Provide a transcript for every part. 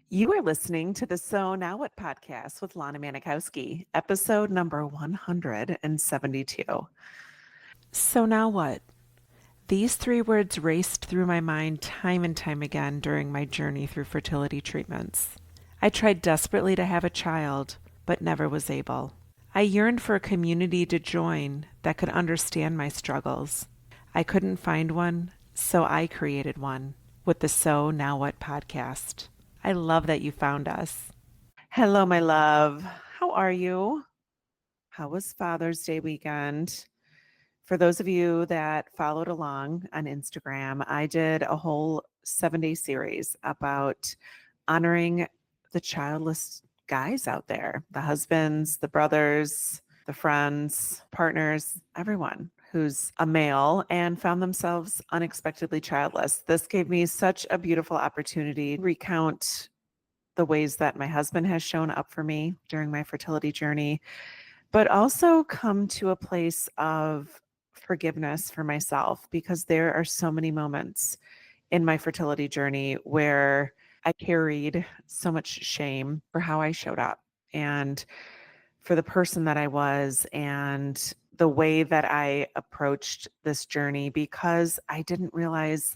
You are listening to the So Now What podcast with Lana Manikowski, episode number 172. So now what? These three words raced through my mind time and time again during my journey through fertility treatments. I tried desperately to have a child, but never was able. I yearned for a community to join that could understand my struggles. I couldn't find one, so I created one with the So Now What podcast. I love that you found us. Hello, my love. How are you? How was Father's Day weekend? For those of you that followed along on Instagram, I did a whole 7-day series about honoring the childless guys out there, the husbands, the brothers, the friends, partners, everyone who's a male and found themselves unexpectedly childless. This gave me such a beautiful opportunity to recount the ways that my husband has shown up for me during my fertility journey, but also come to a place of forgiveness for myself because there are so many moments in my fertility journey where I carried so much shame for how I showed up and for the person that I was and the way that I approached this journey because I didn't realize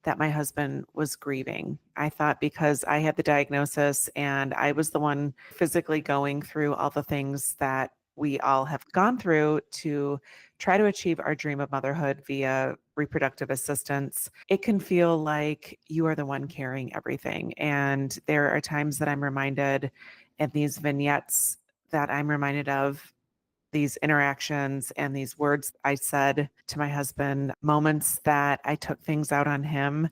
that my husband was grieving. I thought because I had the diagnosis and I was the one physically going through all the things that we all have gone through to try to achieve our dream of motherhood via reproductive assistance, it can feel like you are the one carrying everything. And there are times that I'm reminded in these vignettes that I'm reminded of these interactions and these words I said to my husband, moments that I took things out on him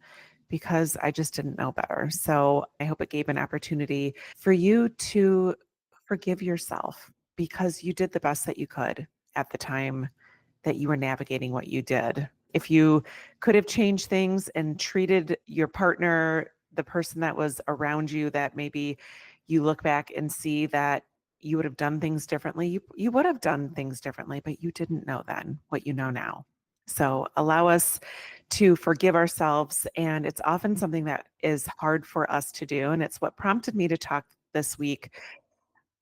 because I just didn't know better. So I hope it gave an opportunity for you to forgive yourself because you did the best that you could at the time that you were navigating what you did. If you could have changed things and treated your partner, the person that was around you, that maybe you look back and see that you would have done things differently, you would have done things differently, but you didn't know then what you know now. So allow us to forgive ourselves. And it's often something that is hard for us to do. And it's what prompted me to talk this week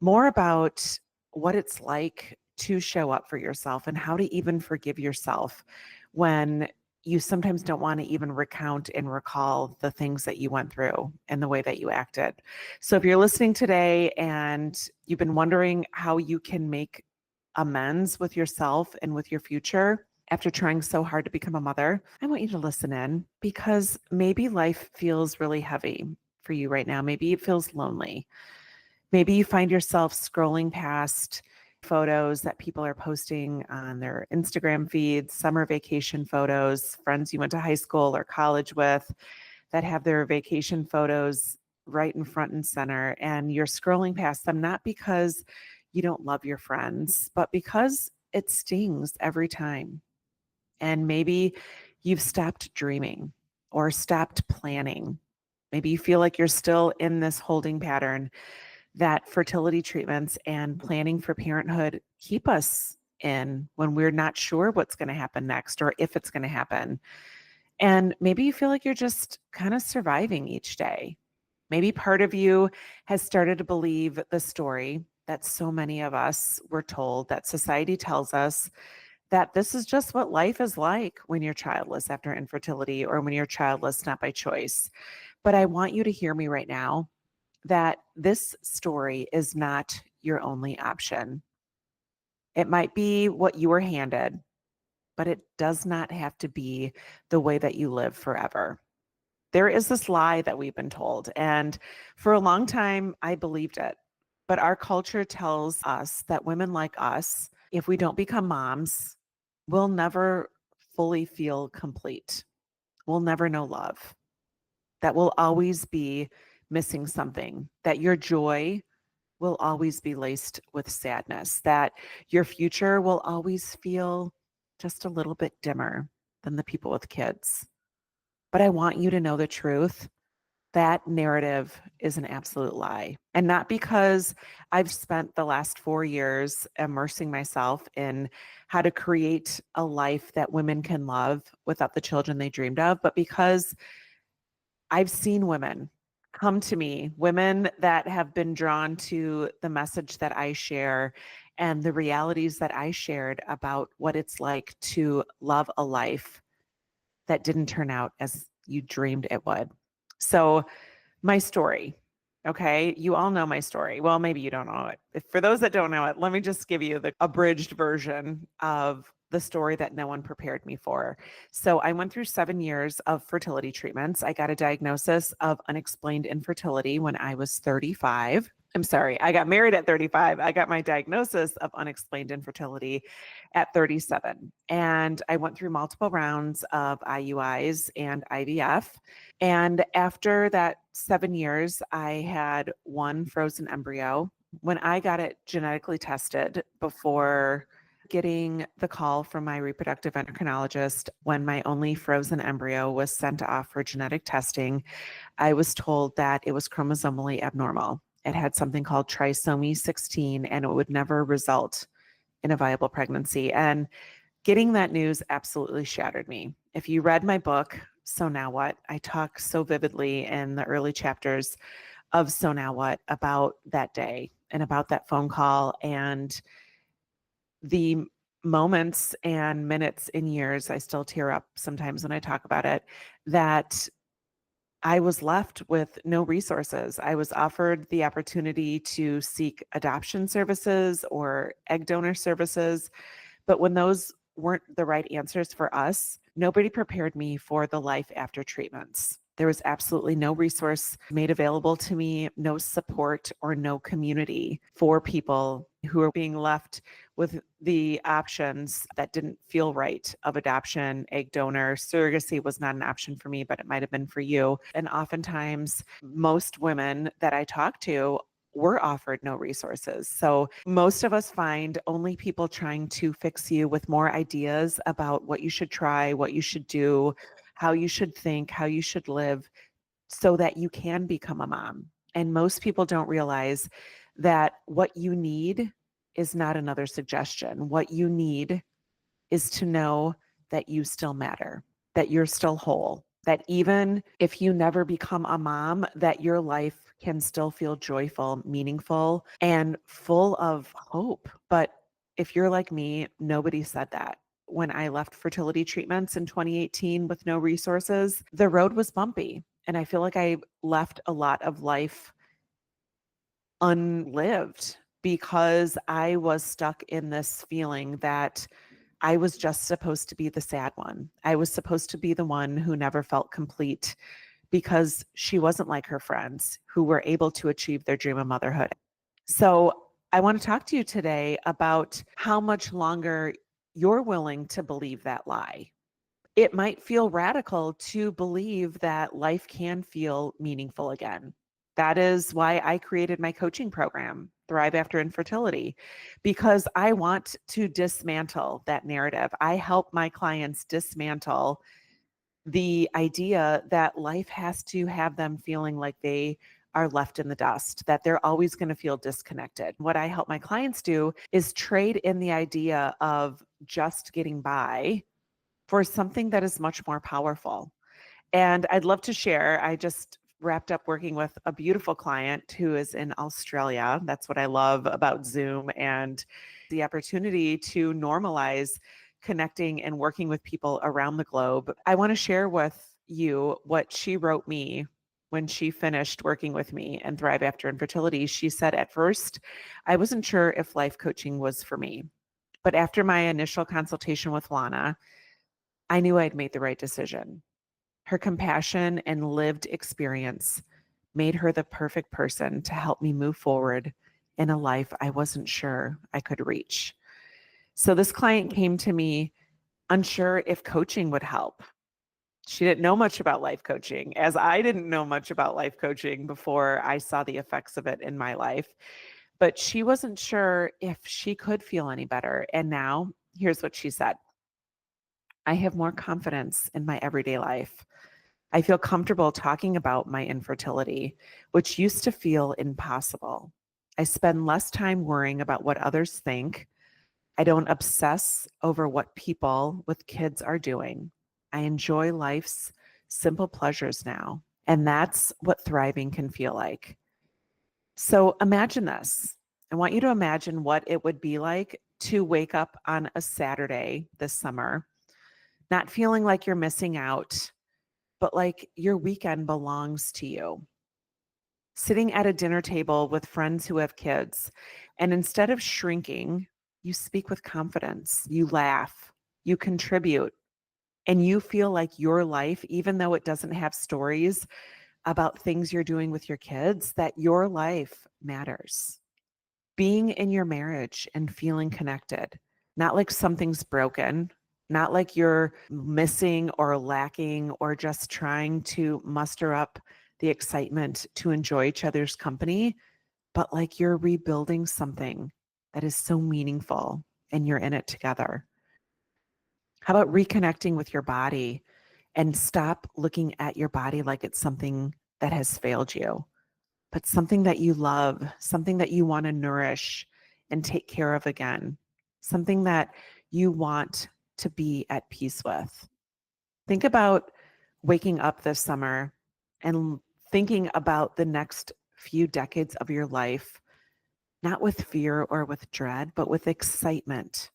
more about what it's like to show up for yourself and how to even forgive yourself when you sometimes don't want to even recount and recall the things that you went through and the way that you acted. So if you're listening today and you've been wondering how you can make amends with yourself and with your future after trying so hard to become a mother, I want you to listen in because maybe life feels really heavy for you right now. Maybe it feels lonely. Maybe you find yourself scrolling past photos that people are posting on their Instagram feeds, summer vacation photos, friends you went to high school or college with that have their vacation photos right in front and center. And you're scrolling past them, not because you don't love your friends, but because it stings every time. And maybe you've stopped dreaming or stopped planning. Maybe you feel like you're still in this holding pattern that fertility treatments and planning for parenthood keep us in when we're not sure what's going to happen next or if it's going to happen. And maybe you feel like you're just kind of surviving each day. Maybe part of you has started to believe the story that so many of us were told, that society tells us, that this is just what life is like when you're childless after infertility or when you're childless not by choice. But I want you to hear me right now that this story is not your only option. It might be what you were handed, but it does not have to be the way that you live forever. There is this lie that we've been told, and for a long time, I believed it. But our culture tells us that women like us, if we don't become moms, we'll never fully feel complete. We'll never know love. That we'll always be missing something, that your joy will always be laced with sadness, that your future will always feel just a little bit dimmer than the people with kids. But I want you to know the truth. That narrative is an absolute lie. And not because I've spent the last 4 years immersing myself in how to create a life that women can love without the children they dreamed of, but because I've seen women come to me, women that have been drawn to the message that I share and the realities that I shared about what it's like to love a life that didn't turn out as you dreamed it would. So, my story. Okay. You all know my story. Well, maybe you don't know it. For those that don't know it, let me just give you the abridged version of the story that no one prepared me for. So I went through 7 years of fertility treatments. I got a diagnosis of unexplained infertility when I was 35. I'm sorry, I got married at 35. I got my diagnosis of unexplained infertility at 37. And I went through multiple rounds of IUIs and IVF. And after that 7 years, I had one frozen embryo. When I got it genetically tested before getting the call from my reproductive endocrinologist, when my only frozen embryo was sent off for genetic testing, I was told that it was chromosomally abnormal. It had something called trisomy 16, and it would never result in a viable pregnancy. And getting that news absolutely shattered me. If you read my book, So Now What, I talk so vividly in the early chapters of So Now What about that day and about that phone call and the moments and minutes and years, I still tear up sometimes when I talk about it, that I was left with no resources. I was offered the opportunity to seek adoption services or egg donor services, but when those weren't the right answers for us, nobody prepared me for the life after treatments. There was absolutely no resource made available to me, no support or no community for people who are being left with the options that didn't feel right of adoption, egg donor. Surrogacy was not an option for me, but it might have been for you. And oftentimes, most women that I talk to were offered no resources. So most of us find only people trying to fix you with more ideas about what you should try, what you should do, how you should think, how you should live so that you can become a mom. And most people don't realize that what you need is not another suggestion. What you need is to know that you still matter, that you're still whole, that even if you never become a mom, that your life can still feel joyful, meaningful, and full of hope. But if you're like me, nobody said that. When I left fertility treatments in 2018 with no resources, the road was bumpy. And I feel like I left a lot of life unlived because I was stuck in this feeling that I was just supposed to be the sad one. I was supposed to be the one who never felt complete because she wasn't like her friends who were able to achieve their dream of motherhood. So I want to talk to you today about how much longer you're willing to believe that lie. It might feel radical to believe that life can feel meaningful again. That is why I created my coaching program, Thrive After Infertility, because I want to dismantle that narrative. I help my clients dismantle the idea that life has to have them feeling like they are left in the dust, that they're always going to feel disconnected. What I help my clients do is trade in the idea of just getting by for something that is much more powerful. And I'd love to share. I just wrapped up working with a beautiful client who is in Australia. That's what I love about Zoom and the opportunity to normalize connecting and working with people around the globe. I want to share with you what she wrote me when she finished working with me and Thrive After Infertility. She said, at first, I wasn't sure if life coaching was for me. But after my initial consultation with Lana, I knew I'd made the right decision. Her compassion and lived experience made her the perfect person to help me move forward in a life I wasn't sure I could reach. So this client came to me unsure if coaching would help. She didn't know much about life coaching, as I didn't know much about life coaching before I saw the effects of it in my life. But she wasn't sure if she could feel any better. And now, here's what she said: I have more confidence in my everyday life. I feel comfortable talking about my infertility, which used to feel impossible. I spend less time worrying about what others think. I don't obsess over what people with kids are doing. I enjoy life's simple pleasures now, And that's what thriving can feel like. So imagine this. I want you to imagine what it would be like to wake up on a Saturday this summer, not feeling like you're missing out, but like your weekend belongs to you. Sitting at a dinner table with friends who have kids, and instead of shrinking, you speak with confidence, you laugh, you contribute, and you feel like your life, even though it doesn't have stories about things you're doing with your kids, that your life matters. Being in your marriage and feeling connected, not like something's broken, not like you're missing or lacking or just trying to muster up the excitement to enjoy each other's company, but like you're rebuilding something that is so meaningful and you're in it together. How about reconnecting with your body and stop looking at your body like it's something that has failed you, but something that you love, something that you want to nourish and take care of again, something that you want to be at peace with. Think about waking up this summer and thinking about the next few decades of your life, not with fear or with dread, but with excitement,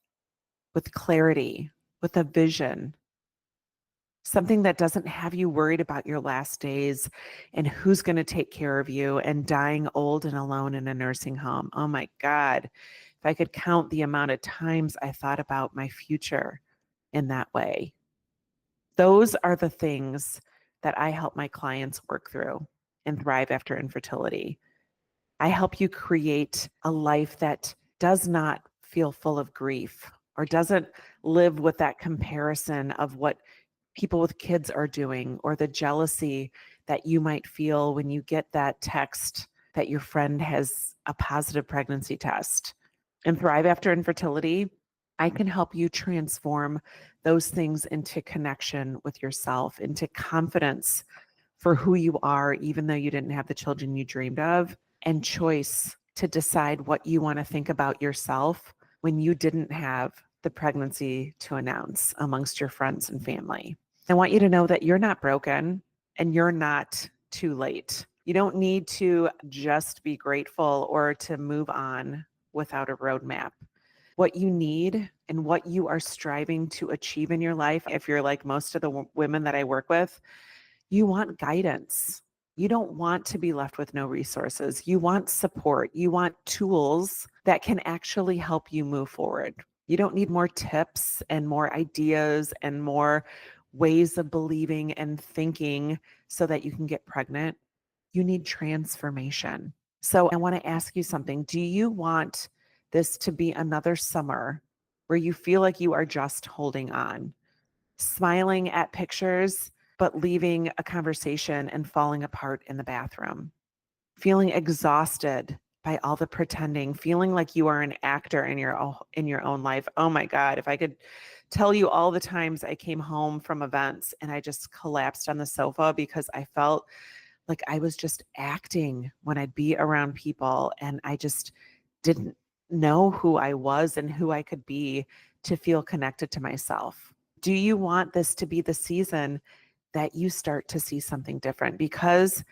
with clarity, with a vision, something that doesn't have you worried about your last days and who's going to take care of you and dying old and alone in a nursing home. Oh my God. If I could count the amount of times I thought about my future in that way. Those are the things that I help my clients work through and thrive after infertility. I help you create a life that does not feel full of grief or doesn't live with that comparison of what people with kids are doing or the jealousy that you might feel when you get that text that your friend has a positive pregnancy test. And Thrive After Infertility, I can help you transform those things into connection with yourself, into confidence for who you are, even though you didn't have the children you dreamed of, and choice to decide what you want to think about yourself when you didn't have the pregnancy to announce amongst your friends and family. I want you to know that you're not broken and you're not too late. You don't need to just be grateful or to move on without a roadmap. What you need and what you are striving to achieve in your life, if you're like most of the women that I work with, you want guidance. You don't want to be left with no resources. You want support. You want tools that can actually help you move forward. You don't need more tips and more ideas and more ways of believing and thinking so that you can get pregnant. You need transformation. So I want to ask you something. Do you want this to be another summer where you feel like you are just holding on, smiling at pictures, but leaving a conversation and falling apart in the bathroom, feeling exhausted by all the pretending, feeling like you are an actor in your own life? Oh my God, if I could tell you all the times I came home from events and I just collapsed on the sofa because I felt like I was just acting when I'd be around people and I just didn't know who I was and who I could be to feel connected to myself. Do you want this to be the season that you start to see something different? Because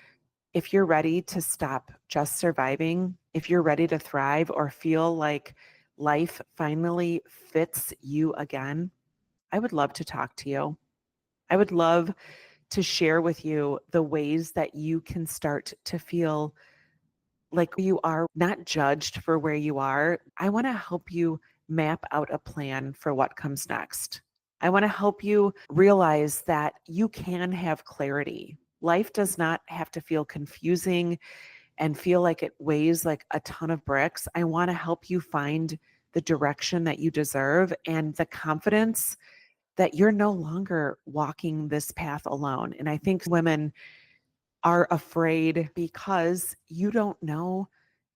if you're ready to stop just surviving, if you're ready to thrive or feel like life finally fits you again, I would love to talk to you. I would love to share with you the ways that you can start to feel like you are not judged for where you are. I want to help you map out a plan for what comes next. I want to help you realize that you can have clarity. Life does not have to feel confusing and feel like it weighs like a ton of bricks. I want to help you find the direction that you deserve and the confidence that you're no longer walking this path alone. And I think women are afraid because you don't know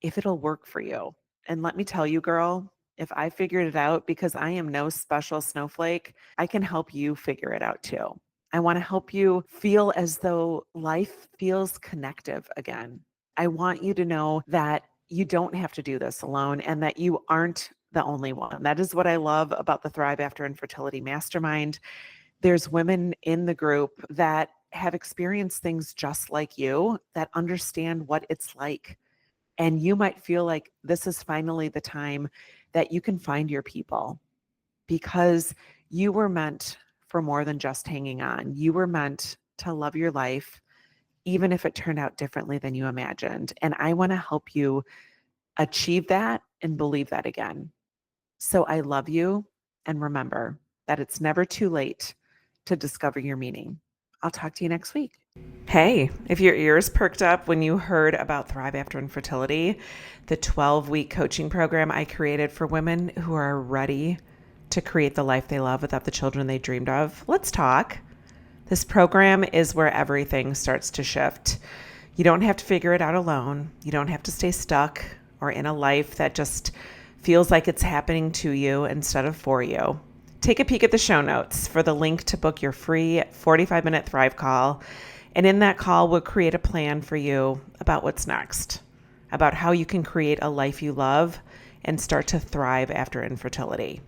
if it'll work for you. And let me tell you, girl, if I figured it out, because I am no special snowflake, I can help you figure it out too. I want to help you feel as though life feels connective again. I want you to know that you don't have to do this alone and that you aren't the only one. That is what I love about the Thrive After Infertility Mastermind. There's women in the group that have experienced things just like you, that understand what it's like. And you might feel like this is finally the time that you can find your people, because you were meant for more than just hanging on. You were meant to love your life, even if it turned out differently than you imagined. And I want to help you achieve that and believe that again. So I love you. And remember that it's never too late to discover your meaning. I'll talk to you next week. Hey, if your ears perked up when you heard about Thrive After Infertility, the 12-week coaching program I created for women who are ready to create the life they love without the children they dreamed of, let's talk. This program is where everything starts to shift. You don't have to figure it out alone. You don't have to stay stuck or in a life that just feels like it's happening to you instead of for you. Take a peek at the show notes for the link to book your free 45-minute Thrive call. And in that call, we'll create a plan for you about what's next, about how you can create a life you love and start to thrive after infertility.